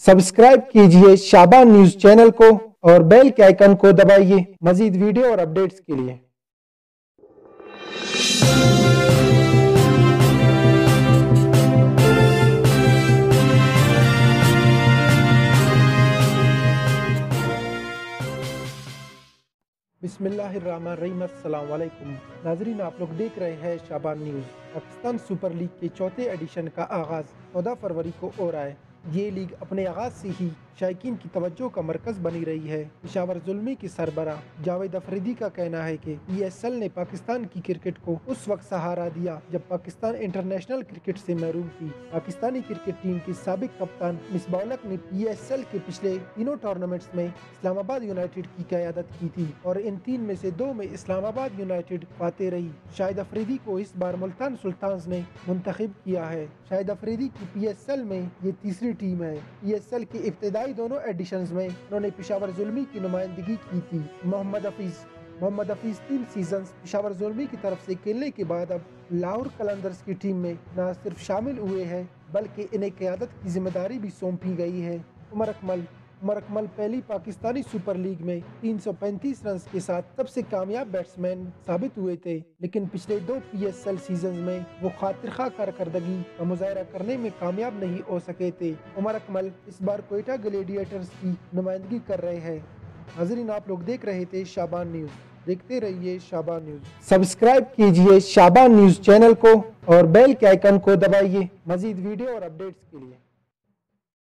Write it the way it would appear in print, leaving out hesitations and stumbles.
Subscribe कीजिए शाबान news channel को और बेल के आइकन को दबाइए मजीद वीडियो और अपडेट्स के लिए। बिस्मिल्लाहिर्रहमानिर्रहीम। अस्सलाम वालेकुम नाजरीन, आप लोग देख रहे हैं शाबान न्यूज़। पाकिस्तान सुपर लीग के चौथे एडिशन का आगाज़ 14 फरवरी को हो रहा है। ये लीग अपने आगाज़ से ही शायकीन की तवज्जो का मरकज़ बनी रही है। पेशावर ज़ुल्मी के सरबरा जावेद अफरीदी का कहना है कि ESL ने पाकिस्तान की क्रिकेट को उस वक्त सहारा दिया जब पाकिस्तान इंटरनेशनल क्रिकेट से महरूम थी। पाकिस्तानी क्रिकेट टीम के साबिक कप्तान मिसबाह उल हक ने ESL के पिछले तीनों टूर्नामेंट्स में इस्लामाबाद यूनाइटेड की क़यादत की थी और इन तीन में से 2 में इस्लामाबाद यूनाइटेड फातेह रही। शाहिद अफरीदी को इस बार मुल्तान सुल्तान्स ने मुंतखब किया है। शाहिद अफरीदी की PSL में ये तीसरी टीम है। ESL के इब्तिदाई दोनों एडिशंस में उन्होंने पेशावर ज़ुल्मी की नुमाइंदगी की थी। मोहम्मद हफीज 3 सीजन्स पेशावर ज़ुल्मी की तरफ से खेलने के बाद अब लाहौर कलंदर्स की टीम में न सिर्फ शामिल हुए हैं बल्कि इन्हें क़यादत की जिम्मेदारी भी सौंपी गई है। उमर अकमल पहली पाकिस्तानी सुपर लीग में 335 रन के साथ सबसे कामयाब बैट्समैन साबित हुए थे, लेकिन पिछले 2 PSL सीजन में वो खातिरखा कारकर्दगी का मुजाहरा करने में कामयाब नहीं हो सके थे। उमर अकमल इस बार क्वेटा ग्लेडिएटर्स की नुमाइंदगी कर रहे हैं। नाज़रीन, आप लोग देख रहे थे शाबान न्यूज़। देखते रहिए शाबान न्यूज़। सब्सक्राइब कीजिए शाबान न्यूज़ चैनल को और बेल के आइकन को दबाइए मजीद वीडियो और अपडेट्स के लिए।